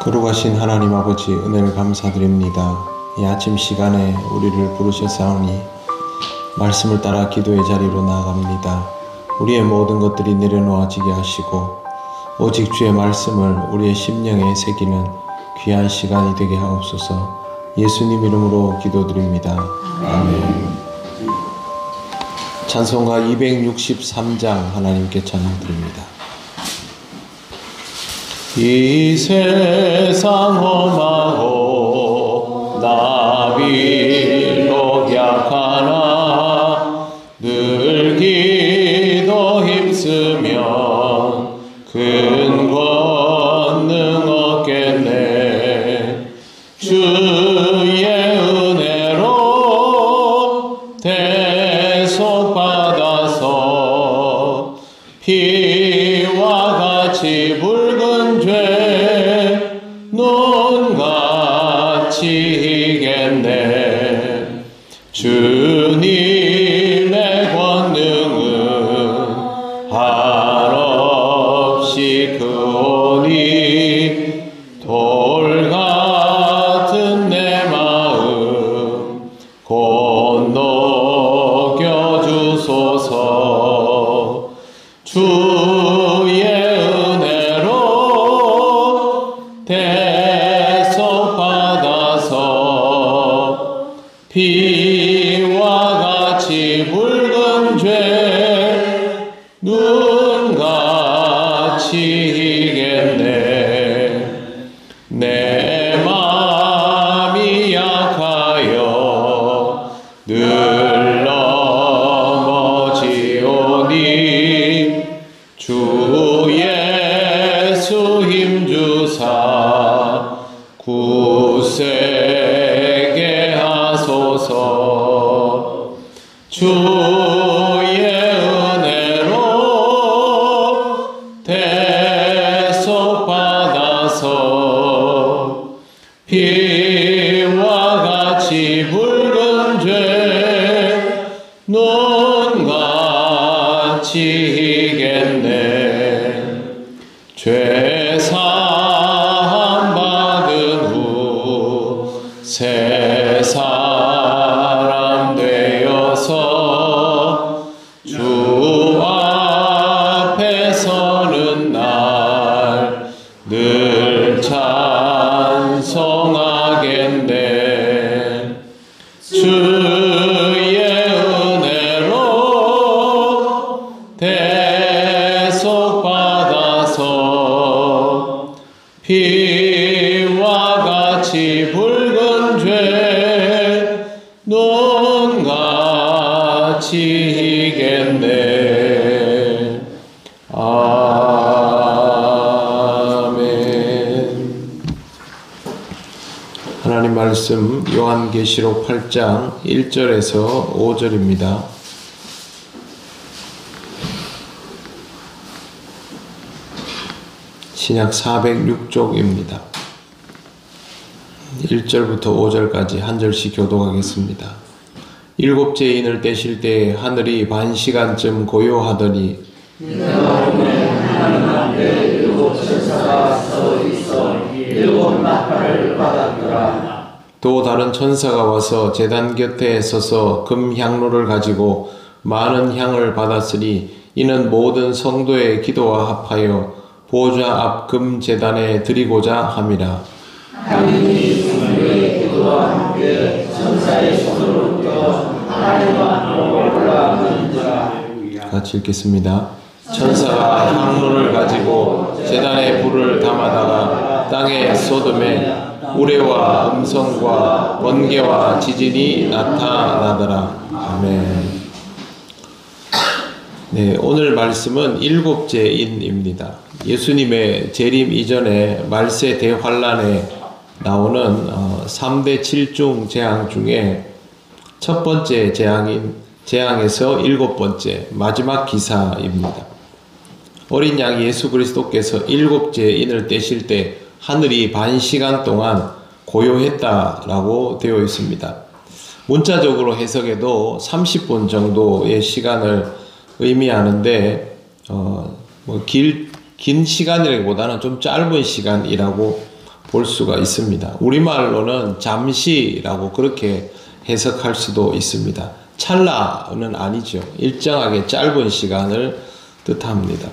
거룩하신 하나님 아버지, 은혜를 감사드립니다. 이 아침 시간에 우리를 부르셨사오니 말씀을 따라 기도의 자리로 나아갑니다. 우리의 모든 것들이 내려놓아지게 하시고 오직 주의 말씀을 우리의 심령에 새기는 귀한 시간이 되게 하옵소서. 예수님 이름으로 기도드립니다. 아멘. 찬송가 263장 하나님께 찬양드립니다. 이 세상 험하고 나비로 약하나 늘 기도 힘쓰면 큰 권능 얻겠네. 주의 은혜로 대속받아서 피와 같이 붉은 죄 논같이 이겠네. 주님의 권능은 한없이 크오니 돌 같은 내 마음 곧 녹여주소서. 주의 은혜로 대속받아서 피와 같이 붉은 죄 눈같이 이겠네. 내 마음이 약하여 늘 넘어지오니 주 예수 힘주사 굳세게 하소서. 주의 은혜로 대속받아서 피와 같이 붉은 죄 논같이 이겠네. 죄 사함 받은 후 새 사람 되어서 주 앞에 서는 날 늘 찬송하겠네. 주의 은혜로 대속받아서 피와 같이 붉은 죄 논같이 이겠네. 아멘. 하나님 말씀 요한계시록 8장 1절에서 5절입니다. 신약 406쪽입니다. 1절부터 5절까지 한 절씩 교독하겠습니다. 일곱째 인을 떼실 때 하늘이 반시간쯤 고요하더니 하나님 앞에 일곱 천사가 서 있어 일곱 나팔을 받았더라. 또 다른 천사가 와서 제단 곁에 서서 금 향로를 가지고 많은 향을 받았으니 이는 모든 성도의 기도와 합하여 보좌 앞 금 제단에 드리고자 함이라. 향이 성도의 기도와 함께 천사의 손으로 껴 하나님 앞으로 올라가는지라. 같이 읽겠습니다. 천사가 향로를 가지고 제단에 불을 담아다가 땅에 쏟음에 우레와 음성과 번개와 지진이 나타나더라. 아멘. 네, 오늘 말씀은 일곱째 인입니다. 예수님의 재림 이전에 말세 대환란에 나오는 3대 7중 재앙 중에 첫 번째 재앙에서 일곱 번째 마지막 기사입니다. 어린 양 예수 그리스도께서 일곱째 인을 떼실 때 하늘이 반시간 동안 고요했다라고 되어 있습니다. 문자적으로 해석해도 30분 정도의 시간을 의미하는데 긴 시간이라기보다는 좀 짧은 시간이라고 볼 수가 있습니다. 우리말로는 잠시라고 그렇게 해석할 수도 있습니다. 찰나는 아니죠. 일정하게 짧은 시간을 뜻합니다.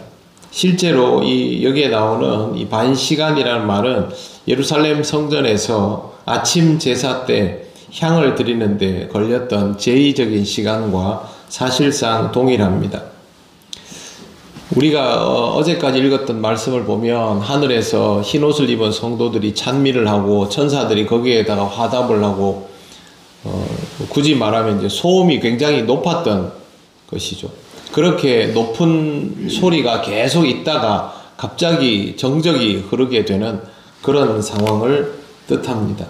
실제로 여기에 나오는 이 반시간이라는 말은 예루살렘 성전에서 아침 제사 때 향을 드리는데 걸렸던 제의적인 시간과 사실상 동일합니다. 우리가 어제까지 읽었던 말씀을 보면 하늘에서 흰옷을 입은 성도들이 찬미를 하고 천사들이 거기에다가 화답을 하고 굳이 말하면 이제 소음이 굉장히 높았던 것이죠. 그렇게 높은 소리가 계속 있다가 갑자기 정적이 흐르게 되는 그런 상황을 뜻합니다.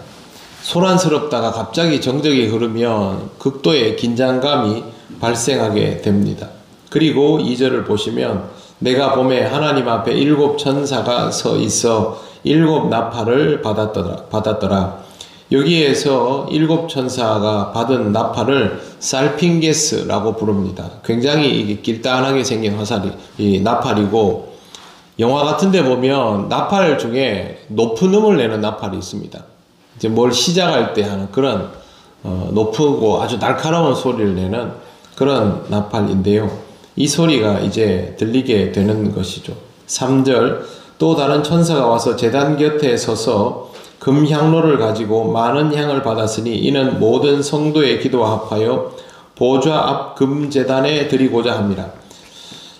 소란스럽다가 갑자기 정적이 흐르면 극도의 긴장감이 발생하게 됩니다. 그리고 2절을 보시면 내가 봄에 하나님 앞에 7 천사가 서 있어 7 나팔을 받았더라. 여기에서 7 천사가 받은 나팔을 살핑게스라고 부릅니다. 굉장히 이게 길다하게 생긴 이 나팔이고, 영화 같은 데 보면 나팔 중에 높은 음을 내는 나팔이 있습니다. 이제 뭘 시작할 때 하는 그런 높고 아주 날카로운 소리를 내는 그런 나팔인데요. 이 소리가 이제 들리게 되는 것이죠. 3절 또 다른 천사가 와서 제단 곁에 서서 금향로를 가지고 많은 향을 받았으니 이는 모든 성도의 기도와 합하여 보좌 앞 금제단에 드리고자 합니다.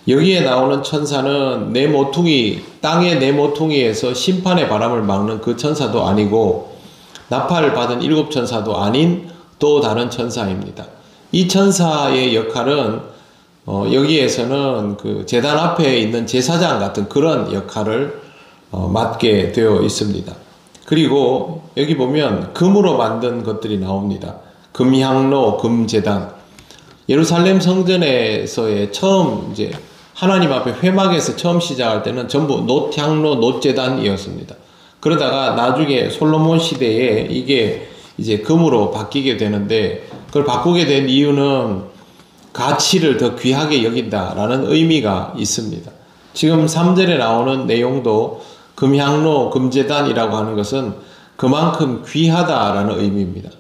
여기에 나오는 천사는 땅의 네 모퉁이에서 심판의 바람을 막는 그 천사도 아니고 나팔을 받은 7 천사도 아닌 또 다른 천사입니다. 이 천사의 역할은 여기에서는 그 제단 앞에 있는 제사장 같은 그런 역할을 맡게 되어 있습니다. 그리고 여기 보면 금으로 만든 것들이 나옵니다. 금향로, 금제단. 예루살렘 성전에서의 처음 이제 하나님 앞에 회막에서 처음 시작할 때는 전부 놋향로, 놋제단이었습니다. 그러다가 나중에 솔로몬 시대에 이게 이제 금으로 바뀌게 되는데, 그걸 바꾸게 된 이유는 가치를 더 귀하게 여긴다라는 의미가 있습니다. 지금 3절에 나오는 내용도 금향로, 금제단이라고 하는 것은 그만큼 귀하다라는 의미입니다.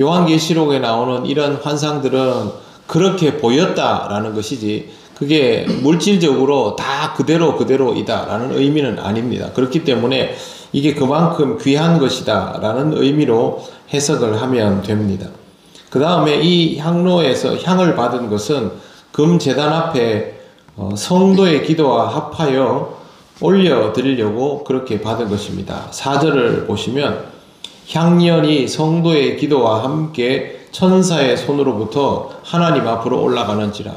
요한계시록에 나오는 이런 환상들은 그렇게 보였다라는 것이지 그게 물질적으로 다 그대로이다라는 의미는 아닙니다. 그렇기 때문에 이게 그만큼 귀한 것이다 라는 의미로 해석을 하면 됩니다. 그 다음에 이 향로에서 향을 받은 것은 금제단 앞에 성도의 기도와 합하여 올려드리려고 그렇게 받은 것입니다. 4절을 보시면 향연이 성도의 기도와 함께 천사의 손으로부터 하나님 앞으로 올라가는지라.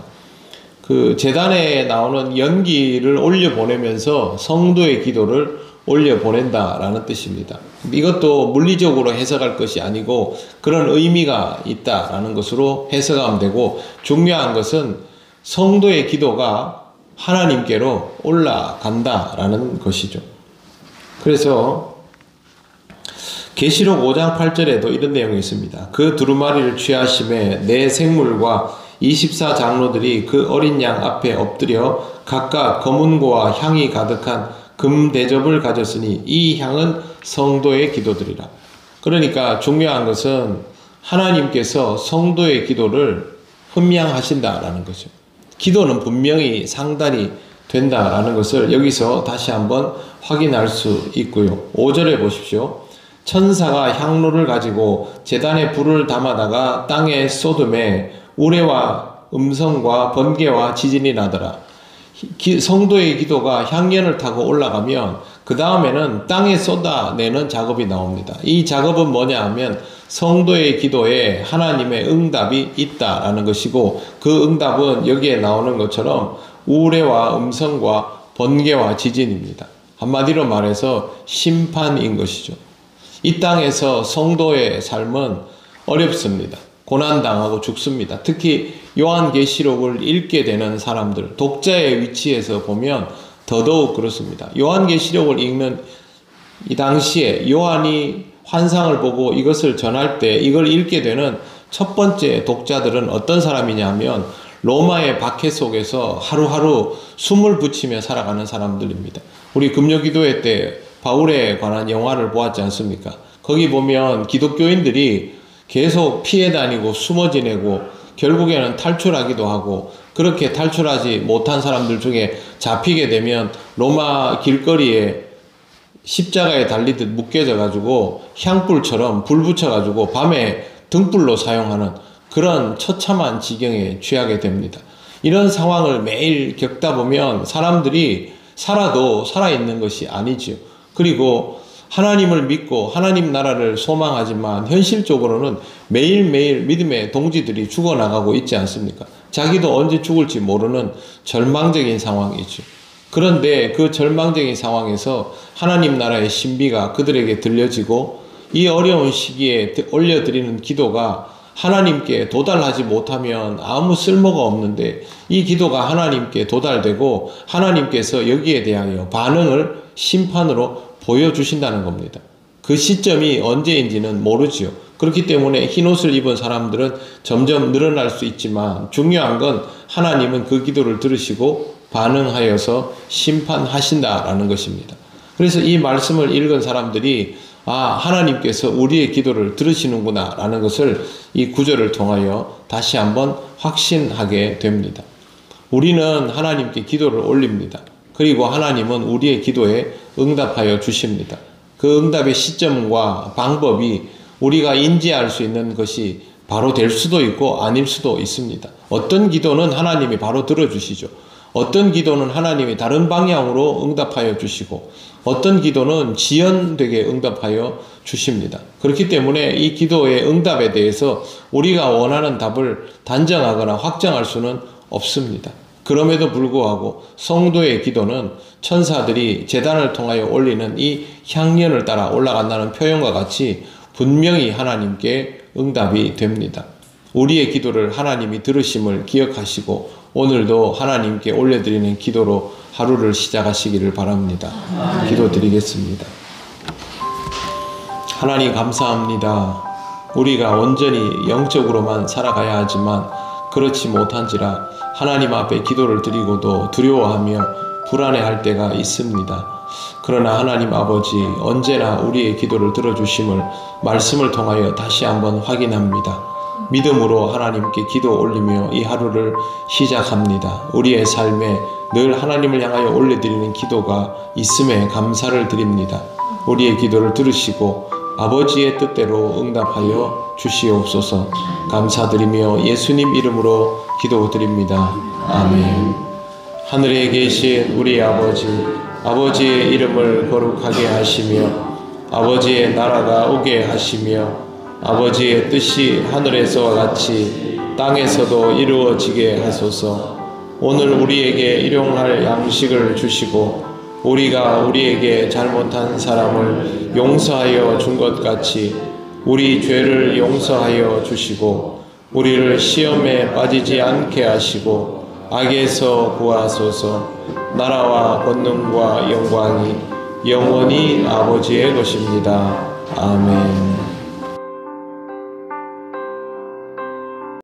그 제단에 나오는 연기를 올려보내면서 성도의 기도를 올려보낸다라는 뜻입니다. 이것도 물리적으로 해석할 것이 아니고 그런 의미가 있다라는 것으로 해석하면 되고, 중요한 것은 성도의 기도가 하나님께로 올라간다라는 것이죠. 그래서 계시록 5장 8절에도 이런 내용이 있습니다. 그 두루마리를 취하심에 네 생물과 24장로들이 그 어린 양 앞에 엎드려 각각 검은고와 향이 가득한 금 대접을 가졌으니 이 향은 성도의 기도들이라. 그러니까 중요한 것은 하나님께서 성도의 기도를 흠양하신다라는 거죠. 기도는 분명히 상달이 된다라는 것을 여기서 다시 한번 확인할 수 있고요. 5절에 보십시오. 천사가 향로를 가지고 제단에 불을 담아다가 땅에 쏟음에 우레와 음성과 번개와 지진이 나더라. 성도의 기도가 향연을 타고 올라가면 그 다음에는 땅에 쏟아내는 작업이 나옵니다. 이 작업은 뭐냐 하면 성도의 기도에 하나님의 응답이 있다라는 것이고, 그 응답은 여기에 나오는 것처럼 우레와 음성과 번개와 지진입니다. 한마디로 말해서 심판인 것이죠. 이 땅에서 성도의 삶은 어렵습니다. 고난당하고 죽습니다. 특히 요한계시록을 읽게 되는 사람들, 독자의 위치에서 보면 더더욱 그렇습니다. 요한계시록을 읽는 이 당시에 요한이 환상을 보고 이것을 전할 때 이걸 읽게 되는 첫 번째 독자들은 어떤 사람이냐면 로마의 박해 속에서 하루하루 숨을 붙이며 살아가는 사람들입니다. 우리 금요기도회 때 바울에 관한 영화를 보았지 않습니까? 거기 보면 기독교인들이 계속 피해 다니고 숨어 지내고 결국에는 탈출하기도 하고, 그렇게 탈출하지 못한 사람들 중에 잡히게 되면 로마 길거리에 십자가에 달리듯 묶여져 가지고 향불처럼 불 붙여 가지고 밤에 등불로 사용하는 그런 처참한 지경에 취하게 됩니다. 이런 상황을 매일 겪다 보면 사람들이 살아도 살아있는 것이 아니지요. 그리고 하나님을 믿고 하나님 나라를 소망하지만 현실적으로는 매일매일 믿음의 동지들이 죽어나가고 있지 않습니까? 자기도 언제 죽을지 모르는 절망적인 상황이죠. 그런데 그 절망적인 상황에서 하나님 나라의 신비가 그들에게 들려지고, 이 어려운 시기에 올려드리는 기도가 하나님께 도달하지 못하면 아무 쓸모가 없는데, 이 기도가 하나님께 도달되고 하나님께서 여기에 대하여 반응을 심판으로 보여주신다는 겁니다. 그 시점이 언제인지는 모르지요. 그렇기 때문에 흰옷을 입은 사람들은 점점 늘어날 수 있지만, 중요한 건 하나님은 그 기도를 들으시고 반응하여서 심판하신다라는 것입니다. 그래서 이 말씀을 읽은 사람들이 하나님께서 우리의 기도를 들으시는구나 라는 것을 이 구절을 통하여 다시 한번 확신하게 됩니다. 우리는 하나님께 기도를 올립니다. 그리고 하나님은 우리의 기도에 응답하여 주십니다. 그 응답의 시점과 방법이 우리가 인지할 수 있는 것이 바로 될 수도 있고 아닐 수도 있습니다. 어떤 기도는 하나님이 바로 들어주시죠. 어떤 기도는 하나님이 다른 방향으로 응답하여 주시고, 어떤 기도는 지연되게 응답하여 주십니다. 그렇기 때문에 이 기도의 응답에 대해서 우리가 원하는 답을 단정하거나 확정할 수는 없습니다. 그럼에도 불구하고 성도의 기도는 천사들이 제단을 통하여 올리는 이 향연을 따라 올라간다는 표현과 같이 분명히 하나님께 응답이 됩니다. 우리의 기도를 하나님이 들으심을 기억하시고 오늘도 하나님께 올려드리는 기도로 하루를 시작하시기를 바랍니다. 기도드리겠습니다. 하나님 감사합니다. 우리가 온전히 영적으로만 살아가야 하지만 그렇지 못한지라 하나님 앞에 기도를 드리고도 두려워하며 불안해할 때가 있습니다. 그러나 하나님 아버지, 언제나 우리의 기도를 들어주심을 말씀을 통하여 다시 한번 확인합니다. 믿음으로 하나님께 기도 올리며 이 하루를 시작합니다. 우리의 삶에 늘 하나님을 향하여 올려드리는 기도가 있음에 감사를 드립니다. 우리의 기도를 들으시고 아버지의 뜻대로 응답하여 주시옵소서. 감사드리며 예수님 이름으로 기도드립니다. 아멘. 하늘에 계신 우리 아버지, 아버지의 이름을 거룩하게 하시며 아버지의 나라가 오게 하시며 아버지의 뜻이 하늘에서와 같이 땅에서도 이루어지게 하소서. 오늘 우리에게 일용할 양식을 주시고 우리가 우리에게 잘못한 사람을 용서하여 준 것 같이 우리 죄를 용서하여 주시고 우리를 시험에 빠지지 않게 하시고 악에서 구하소서. 나라와 권능과 영광이 영원히 아버지의 것입니다. 아멘.